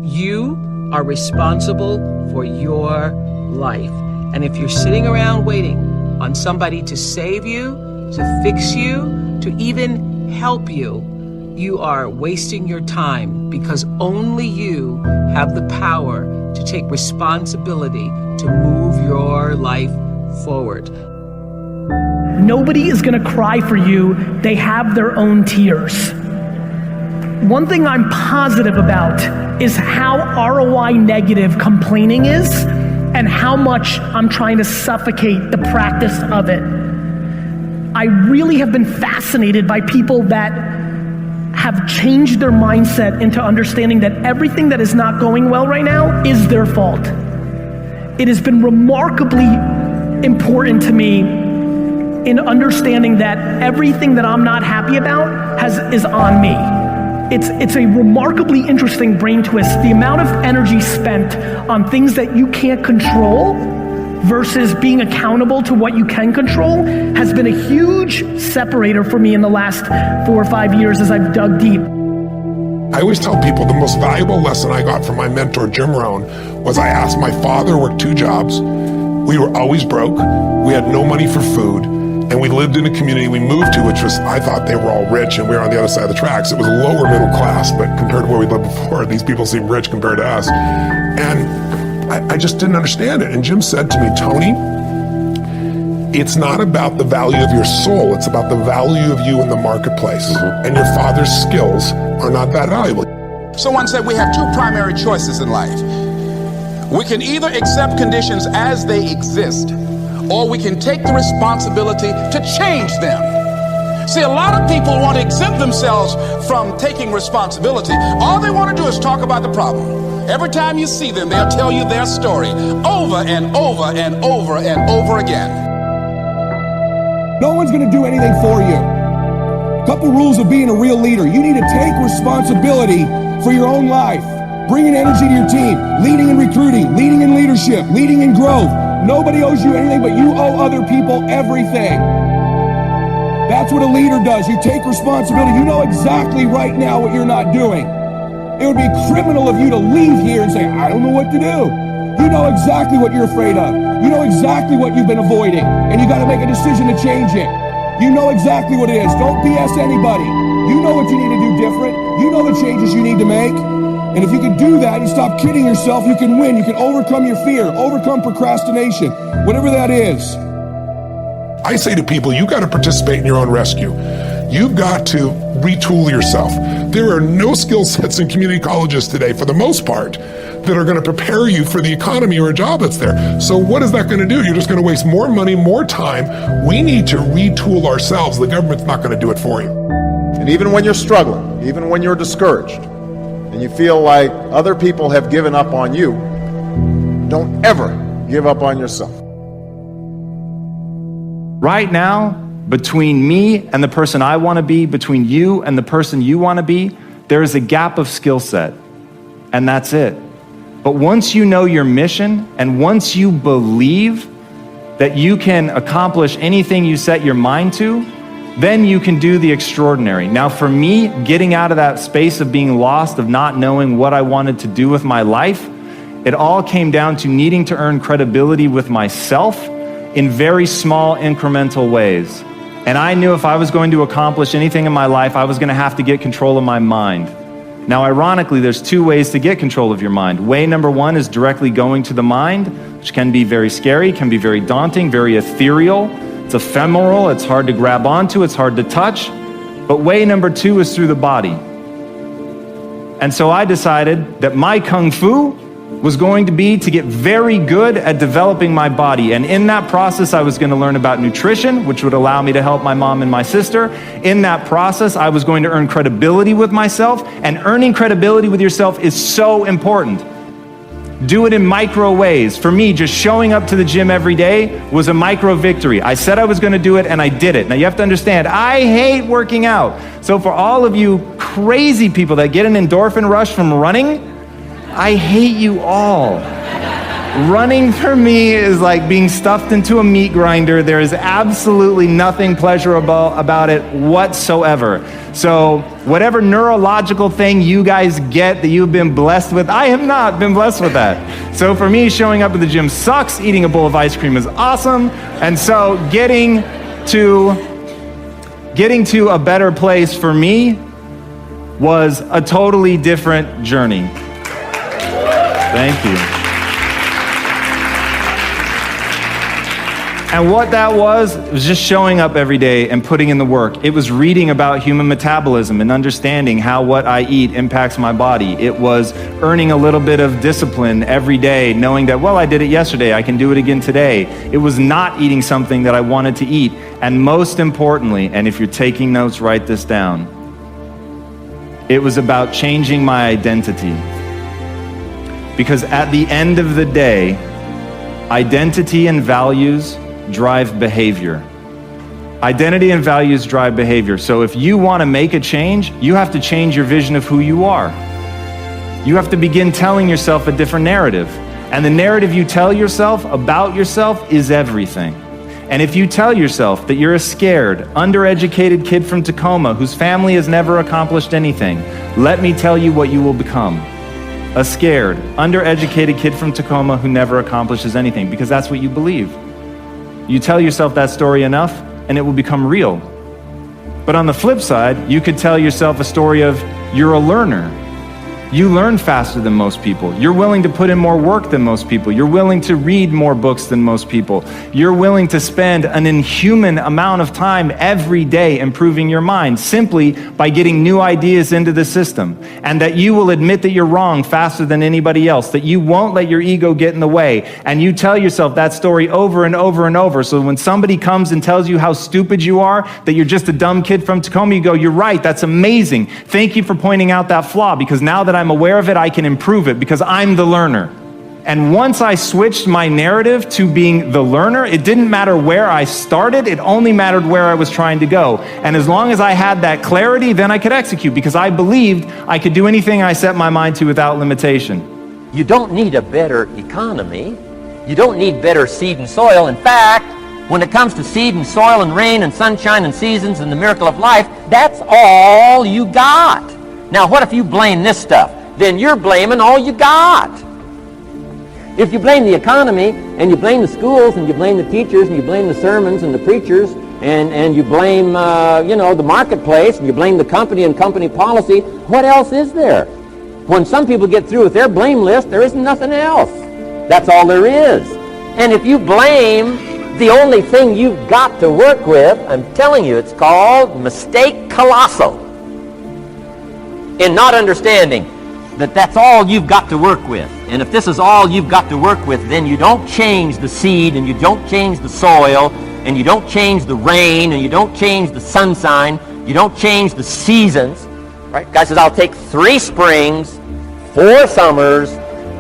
You are responsible for your life. And if you're sitting around waiting on somebody to save you, to fix you, to even help you, you are wasting your time, because only you have the power to take responsibility to move your life forward. Nobody is gonna cry for you. They have their own tears. One thing I'm positive about is how ROI negative complaining is and how much I'm trying to suffocate the practice of it. I really have been fascinated by people that have changed their mindset into understanding that everything that is not going well right now is their fault. It has been remarkably important to me in understanding that everything that I'm not happy about is on me. It's a remarkably interesting brain twist. The amount of energy spent on things that you can't control versus being accountable to what you can control has been a huge separator for me in the last 4 or 5 years as I've dug deep. I always tell people the most valuable lesson I got from my mentor, Jim Rohn, was I asked my father, worked 2 jobs. We were always broke. We had no money for food. And we lived in a community we moved to, which was, I thought they were all rich and we were on the other side of the tracks. It was lower middle class, but compared to where we lived before, these people seem rich compared to us. And I just didn't understand it. And Jim said to me, Tony, it's not about the value of your soul, it's about the value of you in the marketplace. And your father's skills are not that valuable. Someone said we have 2 primary choices in life. We can either accept conditions as they exist, or we can take the responsibility to change them. See, a lot of people want to exempt themselves from taking responsibility. All they want to do is talk about the problem. Every time you see them, they'll tell you their story over and over and over and over again. No one's going to do anything for you. A couple rules of being a real leader. You need to take responsibility for your own life. Bringing energy to your team, leading in recruiting, leading in leadership, leading in growth. Nobody owes you anything, but you owe other people everything. That's what a leader does. You take responsibility. You know exactly right now what you're not doing. It would be criminal of you to leave here and say, I don't know what to do. You know exactly what you're afraid of. You know exactly what you've been avoiding, and you got to make a decision to change it. You know exactly what it is. Don't BS anybody. You know what you need to do different. You know the changes you need to make. And if you can do that, you stop kidding yourself, you can win. You can overcome your fear, overcome procrastination, whatever that is. I say to people, you got to participate in your own rescue. You've got to retool yourself. There are no skill sets in community colleges today, for the most part, that are going to prepare you for the economy or a job that's there. So what is that going to do? You're just going to waste more money, more time. We need to retool ourselves. The government's not going to do it for you. And even when you're struggling, even when you're discouraged, and you feel like other people have given up on you, don't ever give up on yourself. Right now, between me and the person I want to be, between you and the person you want to be, there is a gap of skill set, and that's it. But once you know your mission, and once you believe that you can accomplish anything you set your mind to, then you can do the extraordinary. Now for me, getting out of that space of being lost, of not knowing what I wanted to do with my life, it all came down to needing to earn credibility with myself in very small incremental ways. And I knew if I was going to accomplish anything in my life, I was going to have to get control of my mind. Now ironically, there's 2 ways to get control of your mind. Way number 1 is directly going to the mind, which can be very scary, can be very daunting, very ethereal. It's ephemeral, it's hard to grab onto, it's hard to touch. But way number 2 is through the body. And so I decided that my kung fu was going to be to get very good at developing my body. And in that process, I was going to learn about nutrition, which would allow me to help my mom and my sister. In that process, I was going to earn credibility with myself. And earning credibility with yourself is so important. Do it in micro ways. For me, just showing up to the gym every day was a micro victory. I said I was going to do it, and I did it. Now you have to understand, I hate working out. So for all of you crazy people that get an endorphin rush from running, I hate you all. Running for me is like being stuffed into a meat grinder. There is absolutely nothing pleasurable about it whatsoever. So Whatever neurological thing you guys get that you've been blessed with, I have not been blessed with that. So for me, showing up at the gym sucks. Eating a bowl of ice cream is awesome. And so getting to a better place for me was a totally different journey. Thank you. And what that was just showing up every day and putting in the work. It was reading about human metabolism and understanding how what I eat impacts my body. It was earning a little bit of discipline every day, knowing that, well, I did it yesterday, I can do it again today. It was not eating something that I wanted to eat. And most importantly, and if you're taking notes, write this down, it was about changing my identity. Because at the end of the day, identity and values drive behavior. Identity and values drive behavior. So if you want to make a change, you have to change your vision of who you are. You have to begin telling yourself a different narrative. And the narrative you tell yourself about yourself is everything. And if you tell yourself that you're a scared, undereducated kid from Tacoma whose family has never accomplished anything, let me tell you what you will become. A scared, undereducated kid from Tacoma who never accomplishes anything, because that's what you believe. You tell yourself that story enough, and it will become real. But on the flip side, you could tell yourself a story of you're a learner. You learn faster than most people. You're willing to put in more work than most people. You're willing to read more books than most people. You're willing to spend an inhuman amount of time every day improving your mind simply by getting new ideas into the system. And that you will admit that you're wrong faster than anybody else, that you won't let your ego get in the way. And you tell yourself that story over and over and over. So when somebody comes and tells you how stupid you are, that you're just a dumb kid from Tacoma, you go, you're right, that's amazing. Thank you for pointing out that flaw, because now that I'm aware of it, I can improve it because I'm the learner. And once I switched my narrative to being the learner, it didn't matter where I started, it only mattered where I was trying to go. And as long as I had that clarity, then I could execute, because I believed I could do anything I set my mind to without limitation. You don't need a better economy. You don't need better seed and soil. In fact, when it comes to seed and soil and rain and sunshine and seasons and the miracle of life, that's all you got. Now, what if you blame this stuff? Then you're blaming all you got. If you blame the economy, and you blame the schools, and you blame the teachers, and you blame the sermons and the preachers, and you blame, the marketplace, and you blame the company and company policy, what else is there? When some people get through with their blame list, there isn't nothing else. That's all there is. And if you blame the only thing you've got to work with, I'm telling you, it's called mistake colossal. In not understanding that that's all you've got to work with. And if this is all you've got to work with, then you don't change the seed, and you don't change the soil, and you don't change the rain, and you don't change the sunshine, you don't change the seasons. Right? Guy says, I'll take 3 springs, 4 summers,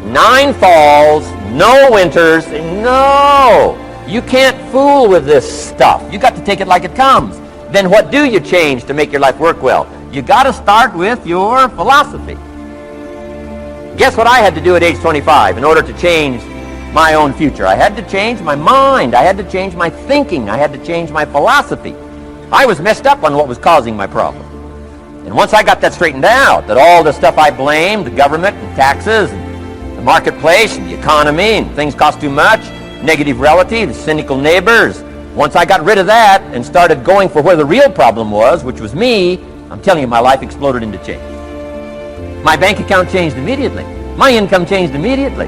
9 falls, no winters. No! You can't fool with this stuff. You got to take it like it comes. Then what do you change to make your life work well? You got to start with your philosophy. Guess what I had to do at age 25 in order to change my own future? I had to change my mind. I had to change my thinking. I had to change my philosophy. I was messed up on what was causing my problem. And once I got that straightened out, that all the stuff I blamed, the government and taxes and the marketplace and the economy and things cost too much, negative relatives, cynical neighbors, once I got rid of that and started going for where the real problem was, which was me, I'm telling you, my life exploded into change. My bank account changed immediately. My income changed immediately.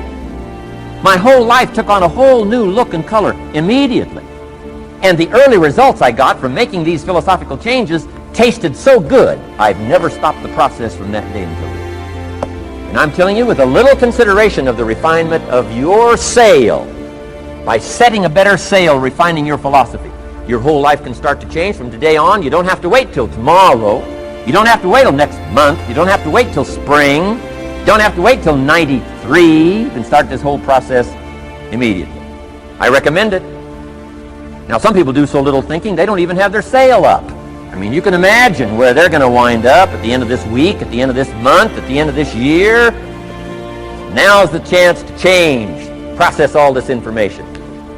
My whole life took on a whole new look and color immediately. And the early results I got from making these philosophical changes tasted so good, I've never stopped the process from that day until today. And I'm telling you, with a little consideration of the refinement of your sail, by setting a better sail, refining your philosophy, your whole life can start to change from today on. You don't have to wait till tomorrow. You don't have to wait till next month. You don't have to wait till spring. You don't have to wait till 93. You can start this whole process immediately. I recommend it. Now, some people do so little thinking, they don't even have their sail up. I mean, you can imagine where they're going to wind up at the end of this week, at the end of this month, at the end of this year. Now's the chance to change, process all this information.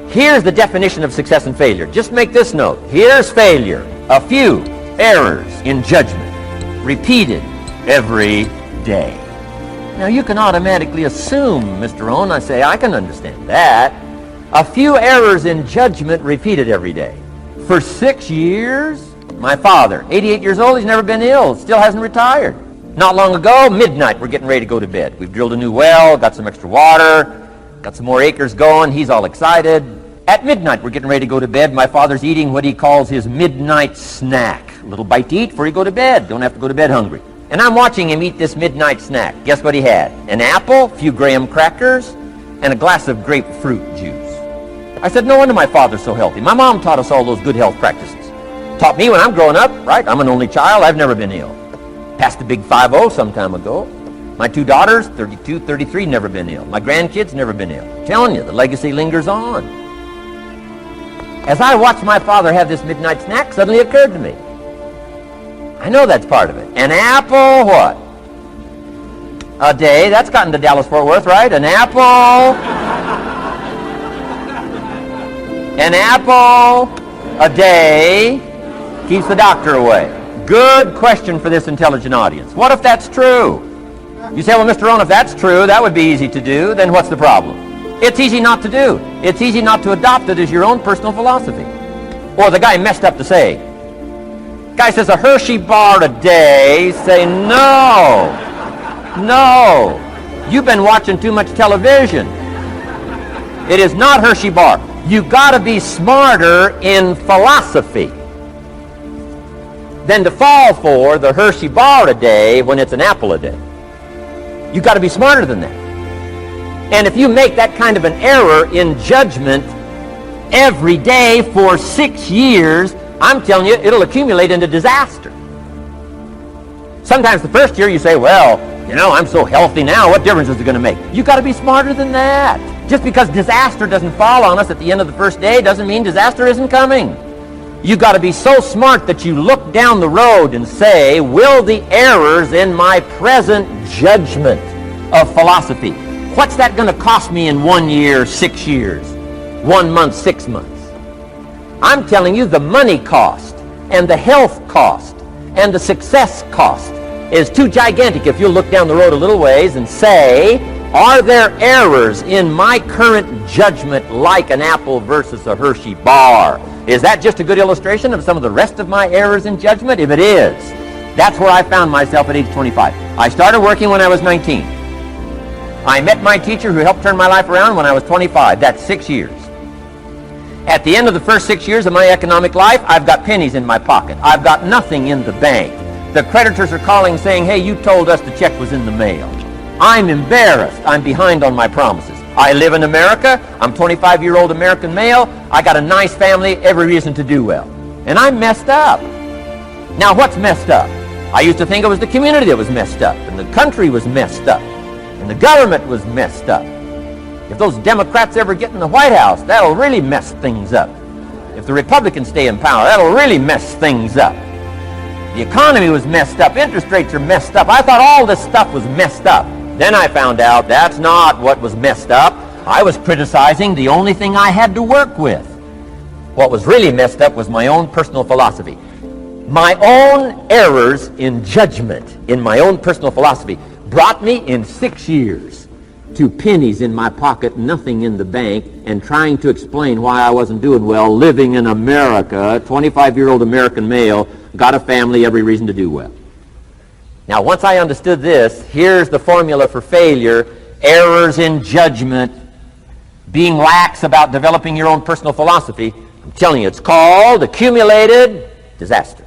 Here's the definition of success and failure. Just make this note. Here's failure. A few errors in judgment. repeated every day. Now you can automatically assume, Mr. Rohn, I say, I can understand that. A few errors in judgment repeated every day. For 6 years, my father, 88 years old, he's never been ill, still hasn't retired. Not long ago, midnight, we're getting ready to go to bed. We've drilled a new well, got some extra water, got some more acres going, he's all excited. At midnight, we're getting ready to go to bed. My father's eating what he calls his midnight snack. A little bite to eat before you go to bed. Don't have to go to bed hungry. And I'm watching him eat this midnight snack. Guess what he had? An apple, a few graham crackers, and a glass of grapefruit juice. I said, no wonder my father's so healthy. My mom taught us all those good health practices. Taught me when I'm growing up, right? I'm an only child. I've never been ill. Passed the big 5-0 some time ago. My 2 daughters, 32, 33, never been ill. My grandkids, never been ill. I'm telling you, the legacy lingers on. As I watched my father have this midnight snack, suddenly occurred to me. I know that's part of it. An apple, what? A day. That's gotten to Dallas-Fort Worth, right? An apple. An apple a day keeps the doctor away. Good question for this intelligent audience. What if that's true? You say, well, Mr. Rohn, if that's true, that would be easy to do. Then what's the problem? It's easy not to do. It's easy not to adopt it as your own personal philosophy. Or the guy messed up to say. Guy says a Hershey bar a day. Say, no. No. You've been watching too much television. It is not Hershey bar. You got to be smarter in philosophy than to fall for the Hershey bar a day when it's an apple a day. You got to be smarter than that. And if you make that kind of an error in judgment every day for 6 years, I'm telling you, it'll accumulate into disaster. Sometimes the first year you say, well, you know, I'm so healthy now, what difference is it going to make? You got to be smarter than that. Just because disaster doesn't fall on us at the end of the first day doesn't mean disaster isn't coming. You got to be so smart that you look down the road and say, will the errors in my present judgment of philosophy, what's that going to cost me in 1 year, 6 years, 1 month, 6 months? I'm telling you, the money cost and the health cost and the success cost is too gigantic if you look down the road a little ways and say, are there errors in my current judgment like an apple versus a Hershey bar? Is that just a good illustration of some of the rest of my errors in judgment? If it is, that's where I found myself at age 25. I started working when I was 19. I met my teacher who helped turn my life around when I was 25. That's 6 years. At the end of the first 6 years of my economic life, I've got pennies in my pocket. I've got nothing in the bank. The creditors are calling saying, hey, you told us the check was in the mail. I'm embarrassed. I'm behind on my promises. I live in America. I'm 25-year-old American male. I got a nice family, every reason to do well. And I'm messed up. Now, what's messed up? I used to think it was the community that was messed up, and the country was messed up, and the government was messed up. If those Democrats ever get in the White House, that'll really mess things up. If the Republicans stay in power, that'll really mess things up. The economy was messed up. Interest rates are messed up. I thought all this stuff was messed up. Then I found out that's not what was messed up. I was criticizing the only thing I had to work with. What was really messed up was my own personal philosophy. My own errors in judgment in my own personal philosophy brought me in 6 years to pennies in my pocket, nothing in the bank, and trying to explain why I wasn't doing well living in America, 25-year-old American male, got a family, every reason to do well. Now, once I understood this, here's the formula for failure: errors in judgment, being lax about developing your own personal philosophy. I'm telling you, it's called accumulated disaster.